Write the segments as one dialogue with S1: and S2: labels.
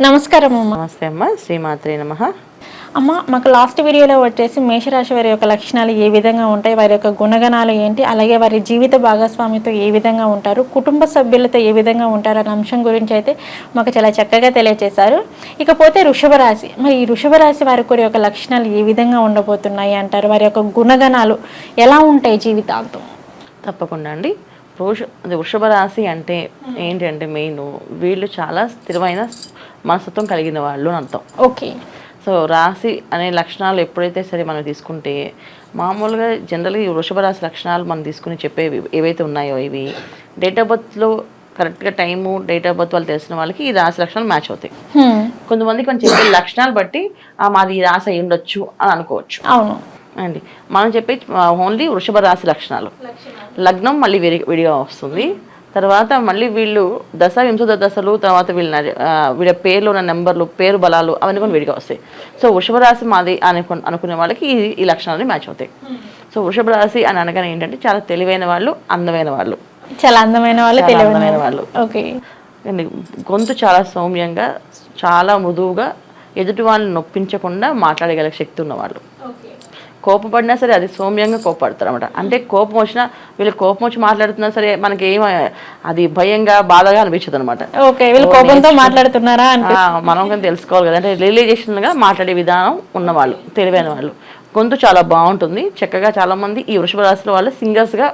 S1: నమస్కారం అమ్మ.
S2: నమస్తే అమ్మ, శ్రీమాత్రే నమః.
S1: అమ్మ, మాకు లాస్ట్ వీడియోలో వచ్చేసి మేషరాశి వారి యొక్క లక్షణాలు ఏ విధంగా ఉంటాయి, వారి యొక్క గుణగణాలు ఏంటి, అలాగే వారి జీవిత భాగస్వామితో ఏ విధంగా ఉంటారు, కుటుంబ సభ్యులతో ఏ విధంగా ఉంటారు అనే అంశం గురించి అయితే మాకు చాలా చక్కగా తెలియజేశారు. ఇకపోతే వృషభ రాశి, మరి ఈ వృషభ రాశి వారి యొక్క లక్షణాలు ఏ విధంగా ఉండబోతున్నాయి అంటారు, వారి యొక్క గుణగణాలు ఎలా ఉంటాయి జీవితాంతం?
S2: తప్పకుండా అండి. వృషభ రాశి అంటే ఏంటంటే మెయిన్ వీళ్ళు చాలా స్థిరమైన మనస్తత్వం కలిగిన వాళ్ళు అని అర్థం.
S1: ఓకే.
S2: సో రాశి అనే లక్షణాలు ఎప్పుడైతే సరే మనం తీసుకుంటే మామూలుగా జనరల్గా ఈ వృషభ రాశి లక్షణాలు మనం తీసుకుని చెప్పేవి ఏవైతే ఉన్నాయో ఇవి డేట్ ఆఫ్ బర్త్లో కరెక్ట్గా టైము డేట్ ఆఫ్ బర్త్ వాళ్ళు తెలిసిన వాళ్ళకి ఈ రాశి లక్షణాలు మ్యాచ్ అవుతాయి. కొంతమందికి మనం చెప్పే లక్షణాలు బట్టి మాది ఈ రాశి అయి ఉండొచ్చు అని అనుకోవచ్చు.
S1: అవును
S2: అండి. మనం చెప్పే ఓన్లీ వృషభ రాశి లక్షణాలు. లగ్నం మళ్ళీ విడిగా వస్తుంది. తర్వాత మళ్ళీ వీళ్ళు వింశోద దశలు, తర్వాత వీళ్ళ పేర్లు ఉన్న నెంబర్లు, పేరు బలాలు అవన్నీ కూడా విడిగా వస్తాయి. సో వృషభ రాశి మాది అనుకునే వాళ్ళకి ఈ లక్షణాలు మ్యాచ్ అవుతాయి. సో వృషభ రాశి అని అనగానే ఏంటంటే చాలా తెలివైన వాళ్ళు, అందమైన వాళ్ళు,
S1: చాలా అందమైన
S2: వాళ్ళు. ఓకే. గొంతు చాలా సౌమ్యంగా, చాలా మృదువుగా, ఎదుటి వాళ్ళని నొప్పించకుండా మాట్లాడగల శక్తి ఉన్నవాళ్ళు. కోపపడినా సరే అది సౌమ్యంగా కోపడతారు అనమాట. అంటే కోపం వచ్చినా వీళ్ళు కోపం వచ్చి మాట్లాడుతున్నా సరే మనకి ఏం అది భయంగా బాధగా అనిపించదు అనమాట. మనం కానీ తెలుసుకోవాలి కదా, అంటే రియలైజేషన్గా మాట్లాడే విధానం ఉన్నవాళ్ళు, తెలివైన వాళ్ళు. గొంతు చాలా బాగుంటుంది, చక్కగా. చాలా మంది ఈ వృషభ రాశిలో వాళ్ళు సింగర్స్గా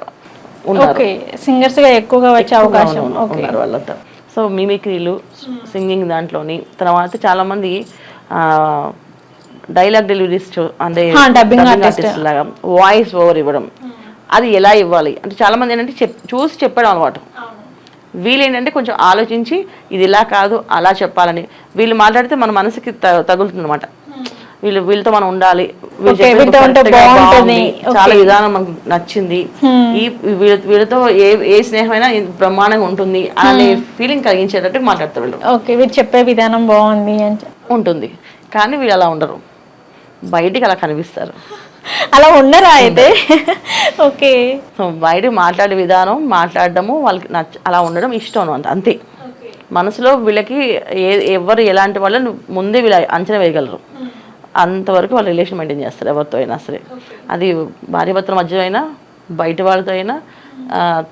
S2: ఉన్నారు,
S1: సింగర్స్గా ఎక్కువగా వచ్చే అవకాశం
S2: ఉన్నారు వాళ్ళంతా. సో మిమిక్రీలు, సింగింగ్ దాంట్లోని, తర్వాత చాలా మంది డైలాగ్ డెలివరీస్ అంటే లాగా వాయిస్ ఓవర్ ఇవ్వడం, అది ఎలా ఇవ్వాలి అంటే చాలా మంది ఏంటంటే చూసి చెప్పడం అలవాటు. వీళ్ళు ఏంటంటే కొంచెం ఆలోచించి ఇది ఇలా కాదు అలా చెప్పాలని వీళ్ళు మాట్లాడితే మన మనసుకి తగులుతుంది అనమాట. వీళ్ళతో మనం ఉండాలి, చాలా విధానం మనకు నచ్చింది, వీళ్ళతో ఏ స్నేహమైనా బ్రహ్మాండంగా ఉంటుంది అనే ఫీలింగ్ కలిగించేటట్టు మాట్లాడతారు వీళ్ళు.
S1: వీళ్ళు చెప్పే విధానం బాగుంది
S2: ఉంటుంది. కానీ వీళ్ళు అలా ఉండరు, బయటికి అలా కనిపిస్తారు.
S1: అలా ఉండరా అయితే? ఓకే.
S2: సో బయట మాట్లాడే విధానం, మాట్లాడడము వాళ్ళకి అలా ఉండడం ఇష్టం అనమాట, అంతే. మనసులో వీళ్ళకి ఎవరు ఎలాంటి వాళ్ళని ముందే వీళ్ళు అంచనా వేయగలరు. అంతవరకు వాళ్ళు రిలేషన్ మెయింటైన్ చేస్తారు ఎవరితో అయినా సరే. అది భార్యాభర్తల మధ్య అయినా, బయట వాళ్ళతో అయినా,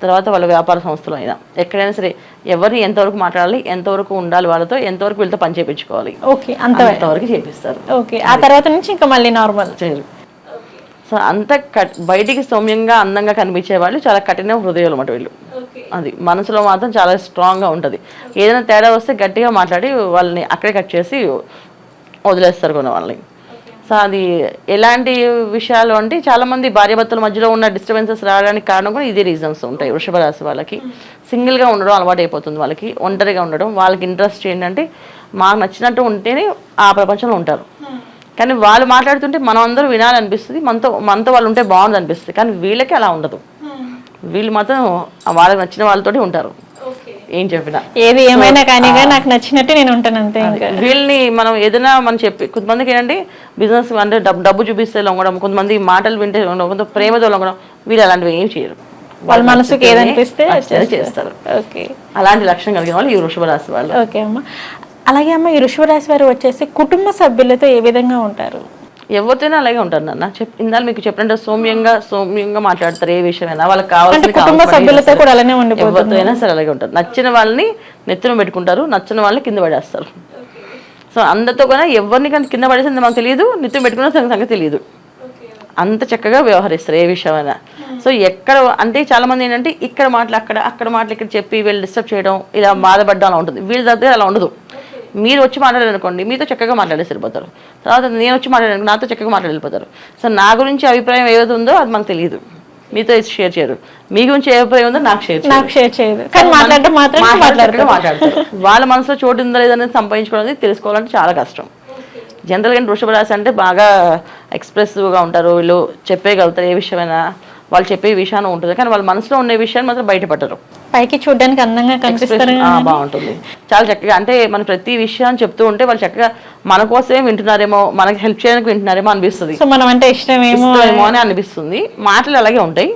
S2: తర్వాత వాళ్ళ వ్యాపార సంస్థలో అయినా, ఎక్కడైనా సరే ఎవరు ఎంతవరకు మాట్లాడాలి, ఎంతవరకు ఉండాలి, వాళ్ళతో ఎంతవరకు వీళ్ళతో పని చేయించుకోవాలి, అంతవరకు చేపిస్తారు.
S1: ఆ తర్వాత నుంచి ఇంకా మళ్ళీ నార్మల్.
S2: సో అంత బయటికి సౌమ్యంగా అందంగా కనిపించే వాళ్ళు చాలా కఠిన హృదయాలు అన్నమాట వీళ్ళు. అది మనసులో మాత్రం చాలా స్ట్రాంగ్గా ఉంటుంది. ఏదైనా తేడా వస్తే గట్టిగా మాట్లాడి వాళ్ళని అక్కడే కట్ చేసి వదిలేస్తారు కొన్ని వాళ్ళని. సో అది ఎలాంటి విషయాలు అంటే చాలామంది భార్యాభర్తల మధ్యలో ఉన్న డిస్టర్బెన్సెస్ రావడానికి కారణం కూడా ఇదే రీజన్స్ ఉంటాయి. వృషభ రాశి వాళ్ళకి సింగిల్గా ఉండడం అలవాటు అయిపోతుంది, వాళ్ళకి ఒంటరిగా ఉండడం. వాళ్ళకి ఇంట్రెస్ట్ ఏంటంటే మాకు నచ్చినట్టు ఉంటేనే ఆ ప్రపంచంలో ఉంటారు. కానీ వాళ్ళు మాట్లాడుతుంటే మనం అందరూ వినాలనిపిస్తుంది, మనతో వాళ్ళు ఉంటే బాగుంది అనిపిస్తుంది. కానీ వీళ్ళకి అలా ఉండదు. వీళ్ళు మాత్రం వాళ్ళకి నచ్చిన వాళ్ళతోటి ఉంటారు. ఏం చెప్పినా
S1: ఏది ఏమైనా కానీ నాకు నచ్చినట్టు నేను ఉంటాను అంతే.
S2: వీళ్ళని మనం ఏదైనా మనం చెప్పి కొంతమందికి ఏంటంటే బిజినెస్ అంటే డబ్బు చూపిస్తే లొంగడం, కొంతమంది మాటలు వింటే కొంత ప్రేమతో లొంగడం, వీళ్ళు అలాంటివి ఏం చేయరు.
S1: వాళ్ళ మనసుకి ఏదనిపిస్తే
S2: చేస్తారు. అలాంటి లక్షణం కలిగిన వాళ్ళు ఈ వృషభ రాశి వాళ్ళు.
S1: ఓకే అమ్మ. అలాగే అమ్మ, ఈ వృషభ రాశి వారు వచ్చేసి కుటుంబ సభ్యులతో ఏ విధంగా ఉంటారు?
S2: ఎవరితోనే అలాగే ఉంటారు నాన్న. ఇందాక మీకు చెప్పినట్టు సౌమ్యంగా మాట్లాడతారు. ఏ విషయమైనా వాళ్ళకి కావాల్సిన
S1: కుటుంబ సభ్యులతో కూడా అలానే
S2: ఎవరితో అయినా సరే అలాగే ఉంటారు. నచ్చిన వాళ్ళని నెత్తిన పెట్టుకుంటారు, నచ్చిన వాళ్ళని కింద పడేస్తారు. సో అందరితో కూడా ఎవరిని కానీ కింద పడేసింది మనకు తెలియదు, నెత్తిన పెట్టుకున్న సంగతి తెలియదు. అంత చక్కగా వ్యవహరిస్తారు ఏ విషయమైనా. సో ఎక్కడ అంటే చాలా మంది ఏంటంటే ఇక్కడ మాటలు అక్కడ మాటలు ఇక్కడ చెప్పి వీళ్ళు డిస్టర్బ్ చేయడం, ఇలా బాధపడడం అలా ఉంటుంది. వీళ్ళ దగ్గర అలా ఉండదు. మీరు వచ్చి మాట్లాడారనుకోండి, మీతో చక్కగా మాట్లాడేసి వెళ్ళిపోతారు. తర్వాత నేను వచ్చి మాట్లాడాను, నాతో చక్కగా మాట్లాడిపోతారు. సో నా గురించి అభిప్రాయం ఏది ఉందో అది మనకు తెలియదు, మీతో షేర్ చేయరు. మీ గురించి ఏ అభిప్రాయం ఉందో నాకు షేర్ చేయదు. మాట్లాడతారు. వాళ్ళ మనసులో చోటు ఉందో లేదనేది సంపాదించుకోవడానికి తెలుసుకోవాలంటే చాలా కష్టం. జనరల్గా వృషభ రాశి అంటే బాగా ఎక్స్ప్రెసివ్గా ఉంటారు, వీళ్ళు చెప్పేయగలుగుతారు. ఏ విషయమైనా వాళ్ళు చెప్పే విషయాన్ని ఉంటుంది, కానీ వాళ్ళ మనసులో ఉండే విషయాన్ని మాత్రం బయటపడరు.
S1: పైకి చూడడానికి అందంగా కనిపిస్తారు,
S2: బాగుంటుంది చాలా చక్కగా. అంటే మన ప్రతి విషయాన్ని చెప్తూ ఉంటే వాళ్ళు చక్కగా మన కోసమే వింటున్నారేమో, మనకి హెల్ప్ చేయడానికి వింటున్నారేమో అనిపిస్తుంది.
S1: మనం అంటే ఇష్టమేమో
S2: అని అనిపిస్తుంది. మాటలు అలాగే ఉంటాయి,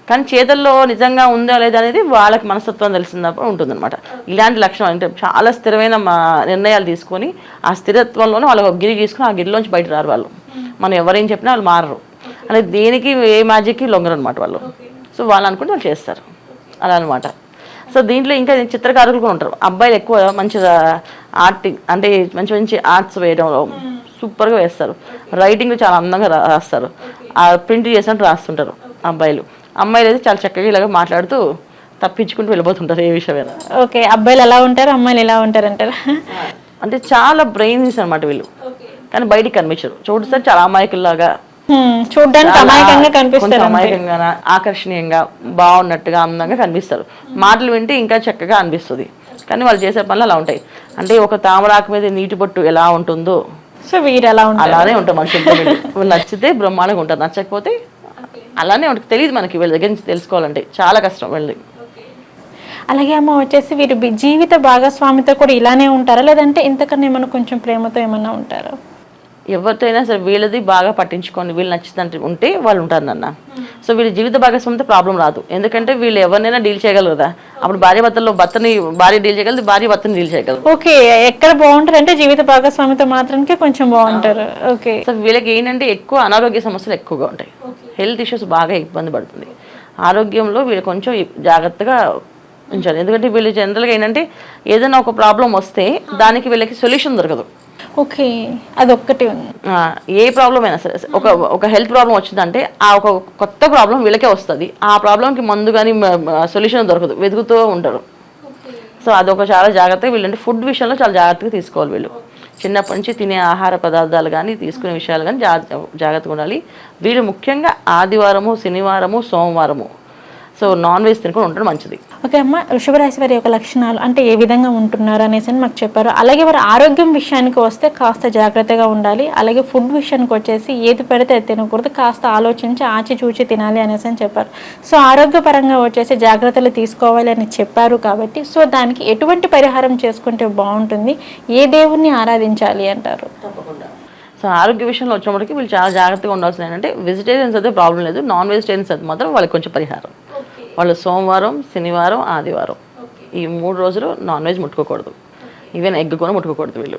S2: కానీ చేతుల్లో నిజంగా ఉందా లేదా అనేది వాళ్ళకి మనస్తత్వం తెలిసినప్పుడు ఉంటుందన్నమాట. ఇలాంటి లక్షణం అంటే చాలా స్థిరమైన నిర్ణయాలు తీసుకొని ఆ స్థిరత్వంలోనే వాళ్ళు ఒక గిరి తీసుకుని ఆ గిరిలోంచి బయట రారు వాళ్ళు. మనం ఎవరేం చెప్పినా వాళ్ళు మారరు, అనేది దేనికి ఏ మ్యాజిక్కి లొంగరు అనమాట వాళ్ళు. సో వాళ్ళు అనుకుంటే వాళ్ళు చేస్తారు అలా అనమాట. సో దీంట్లో ఇంకా చిత్రకారులు కూడా ఉంటారు. అబ్బాయిలు ఎక్కువ మంచిగా ఆర్టింగ్ అంటే మంచి మంచి ఆర్ట్స్ వేయడంలో సూపర్గా వేస్తారు. రైటింగ్ చాలా అందంగా రాస్తారు, ఆ ప్రింట్ చేసినట్టు రాస్తుంటారు అబ్బాయిలు. అమ్మాయిలు అయితే చాలా చక్కగా ఇలాగ మాట్లాడుతూ తప్పించుకుంటూ వెళ్ళిపోతుంటారు ఏ విషయమైనా.
S1: ఓకే, అబ్బాయిలు ఎలా ఉంటారు, అమ్మాయిలు ఎలా ఉంటారు అంటారు?
S2: అంటే చాలా బ్రెయిన్స్ అనమాట వీళ్ళు, కానీ బయటికి కనిపించరు. చూడసారి చాలా అమాయకుల్లాగా,
S1: చూడడానికి అమాయకంగా కనిపిస్తారు,
S2: అమాయకంగా ఆకర్షణీయంగా బాగున్నట్టుగా అందంగా కనిపిస్తారు. మాటలు వింటే ఇంకా చక్కగా అనిపిస్తుంది, కానీ వాళ్ళు చేసే పనులు అలా ఉంటాయి. అంటే ఒక తామరాకు మీద నీటి బొట్టు ఎలా ఉంటుందో
S1: సో వీరు ఎలా ఉంటారు
S2: అలానే ఉంటారు మనుషులతో. నచ్చితే బ్రహ్మాండంగా ఉంటారు, నచ్చకపోతే అలానే ఉంటుంది. తెలియదు మనకి వీళ్ళ దగ్గర నుంచి తెలుసుకోవాలంటే చాలా కష్టం వెళ్ళి.
S1: అలాగే అమ్మ వచ్చేసి వీరు జీవిత భాగస్వామితో కూడా ఇలానే ఉంటారా, లేదంటే ఇంతకన్నా ఏమన్నా కొంచెం ప్రేమతో ఏమన్నా ఉంటారా?
S2: ఎవరితో అయినా సరే వీళ్ళది బాగా పట్టించుకోండి, వీళ్ళు నచ్చిందంటే ఉంటే వాళ్ళు ఉంటారు నాన్న. సో వీళ్ళ జీవిత భాగస్వామితో ప్రాబ్లం రాదు, ఎందుకంటే వీళ్ళు ఎవరినైనా డీల్ చేయగలరు కదా. అప్పుడు భార్య భర్తల్లో భార్య డీల్ చేయగలదు, భార్య భర్తని డీల్ చేయగలరు.
S1: ఓకే, ఎక్కడ బాగుంటారు అంటే జీవిత భాగస్వామితో మాత్రానికి కొంచెం బాగుంటారు. ఓకే,
S2: సో వీళ్ళకి ఏంటంటే ఎక్కువ అనారోగ్య సమస్యలు ఎక్కువగా ఉంటాయి, హెల్త్ ఇష్యూస్ బాగా ఇబ్బంది పడుతుంది. ఆరోగ్యంలో వీళ్ళు కొంచెం జాగ్రత్తగా ఉంచాలి, ఎందుకంటే వీళ్ళు జనరల్గా ఏంటంటే ఏదైనా ఒక ప్రాబ్లం వస్తే దానికి వీళ్ళకి సొల్యూషన్ దొరకదు.
S1: ఓకే, అదొక్కటి ఉంది.
S2: ఏ ప్రాబ్లం అయినా సరే, ఒక హెల్త్ ప్రాబ్లం వచ్చిందంటే ఆ ఒక కొత్త ప్రాబ్లం వీళ్ళకే వస్తుంది. ఆ ప్రాబ్లంకి మందు కానీ సొల్యూషన్ దొరకదు, వెతుకుతూ ఉంటారు. సో అదొక చాలా జాగ్రత్తగా వీళ్ళంటే ఫుడ్ విషయంలో చాలా జాగ్రత్తగా తీసుకోవాలి వీళ్ళు. చిన్నప్పటి నుంచి తినే ఆహార పదార్థాలు కానీ తీసుకునే విషయాలు కానీ జాగ్రత్తగా ఉండాలి. వీళ్ళు ముఖ్యంగా ఆదివారము, శనివారము, సోమవారము సో నాన్ వెజ్ తినకుండా ఉండడం మంచిది.
S1: ఓకే అమ్మ, వృషభ రాశి వారి యొక్క లక్షణాలు అంటే ఏ విధంగా ఉంటున్నారు అనేసి మాకు చెప్పారు. అలాగే వారి ఆరోగ్యం విషయానికి వస్తే కాస్త జాగ్రత్తగా ఉండాలి. అలాగే ఫుడ్ విషయానికి వచ్చేసి ఏది పెడితే అది తినకూడదు, కాస్త ఆలోచించి ఆచిచూచి తినాలి అనేసి అని చెప్పారు. సో ఆరోగ్యపరంగా వచ్చేసి జాగ్రత్తలు తీసుకోవాలి అని చెప్పారు కాబట్టి సో దానికి ఎటువంటి పరిహారం చేసుకుంటే బాగుంటుంది, ఏ దేవుణ్ణి ఆరాధించాలి అంటారు?
S2: తప్పకుండా. సో ఆరోగ్య విషయంలో వచ్చినప్పటికీ వీళ్ళు చాలా జాగ్రత్తగా ఉండాల్సిన ఏంటంటే వెజిటేరియన్స్ అయితే ప్రాబ్లం లేదు, నాన్ వెజిటేరియన్స్ అయితే మాత్రం వాళ్ళకి కొంచెం పరిహారం. వాళ్ళు సోమవారం, శనివారం, ఆదివారం ఈ 3 రోజులు నాన్ వెజ్ ముట్టుకోకూడదు, ఈవెన్ ఎగ్ కూడా ముట్టుకోకూడదు వీళ్ళు.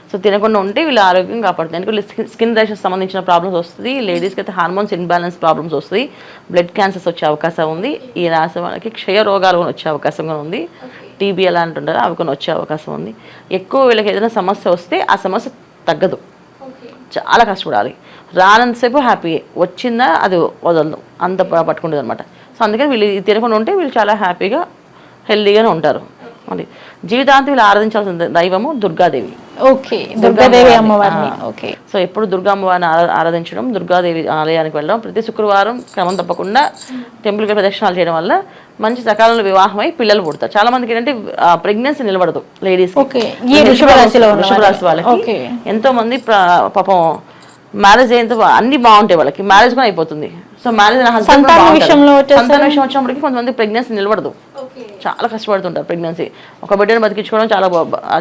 S2: సో తినకుండా ఉంటే వీళ్ళు ఆరోగ్యం కాపాడుతుంది. ఎందుకంటే వీళ్ళు స్కిన్ ర్యాషెస్ సంబంధించిన ప్రాబ్లమ్స్ వస్తుంది, లేడీస్కి అయితే హార్మోన్స్ ఇన్బ్యాలెన్స్ ప్రాబ్లమ్స్ వస్తుంది, బ్లడ్ క్యాన్సర్స్ వచ్చే అవకాశం ఉంది. ఈ రాశి వాళ్ళకి క్షయ రోగాలు కూడా వచ్చే అవకాశం కూడా ఉంది, టీబీ ఎలా అంటుంటారో అవి కొన్ని వచ్చే అవకాశం ఉంది. ఎక్కువ వీళ్ళకి ఏదైనా సమస్య వస్తే ఆ సమస్య తగ్గదు, చాలా కష్టపడాలి. రానంతసేపు హ్యాపీ, వచ్చిందా అది వదలదు, అంత పట్టుకుంటుంది అనమాట. సో అందుకని వీళ్ళు తినకుండా ఉంటే వీళ్ళు చాలా హ్యాపీగా హెల్దీగానే ఉంటారు. అది జీవితాంతం వీళ్ళు ఆరాధించాల్సిన దైవము దుర్గాదేవి.
S1: ఓకే, దుర్గాదేవి అమ్మవారిని. ఓకే,
S2: సో ఎప్పుడు దుర్గా అమ్మవారిని ఆరాధించడం, దుర్గాదేవి ఆలయానికి వెళ్ళడం, ప్రతి శుక్రవారం క్రమం తప్పకుండా టెంపుల్కి ప్రదక్షిణాలు చేయడం వల్ల మంచి సకాలంలో వివాహం అయి పిల్లలు పుడతారు. చాలా మందికి ఏంటంటే ప్రెగ్నెన్సీ నిలబడదు లేడీస్. వృషభ రాశి వాళ్ళకి ఎంతో మంది పాపం మ్యారేజ్ అయ్యేంత అన్ని బాగుంటాయి, వాళ్ళకి మ్యారేజ్ కూడా అయిపోతుంది. సో మ్యారేజ్ సంతాన విషయం వచ్చినప్పటికీ కొంతమంది ప్రెగ్నెన్సీ నిలబడదు, చాలా కష్టపడుతుంటారు. ప్రెగ్నెన్సీ ఒక బిడ్డను బతికించుకోవడం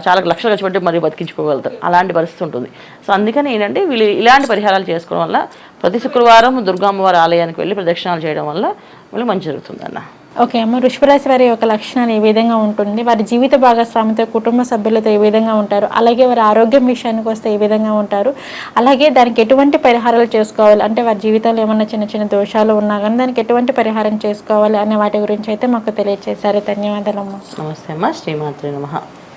S2: చాలా లక్షలు ఖర్చు పెట్టి మరి బతికించుకోగలుగుతారు, అలాంటి పరిస్థితి ఉంటుంది. సో అందుకని ఏంటంటే వీళ్ళు ఇలాంటి పరిహారాలు చేసుకోవడం వల్ల ప్రతి శుక్రవారం దుర్గా అమ్మవారి ఆలయానికి వెళ్ళి ప్రదక్షిణాలు చేయడం వల్ల వీళ్ళు మంచి జరుగుతుంది అన్న.
S1: ఓకే అమ్మ, వృషభ రాశి వారి యొక్క లక్షణాలు ఏ విధంగా ఉంటుంది, వారి జీవిత భాగస్వామితో కుటుంబ సభ్యులతో ఏ విధంగా ఉంటారు, అలాగే వారి ఆరోగ్యం విషయానికి వస్తే ఏ విధంగా ఉంటారు, అలాగే దానికి ఎటువంటి పరిహారాలు చేసుకోవాలి అంటే వారి జీవితంలో ఏమన్నా చిన్న చిన్న దోషాలు ఉన్నా కానీ దానికి ఎటువంటి పరిహారం చేసుకోవాలి అనే వాటి గురించి అయితే మాకు తెలియజేశారు. ధన్యవాదాలు అమ్మ.
S2: నమస్తే అమ్మ. శ్రీమాత్రే నమః.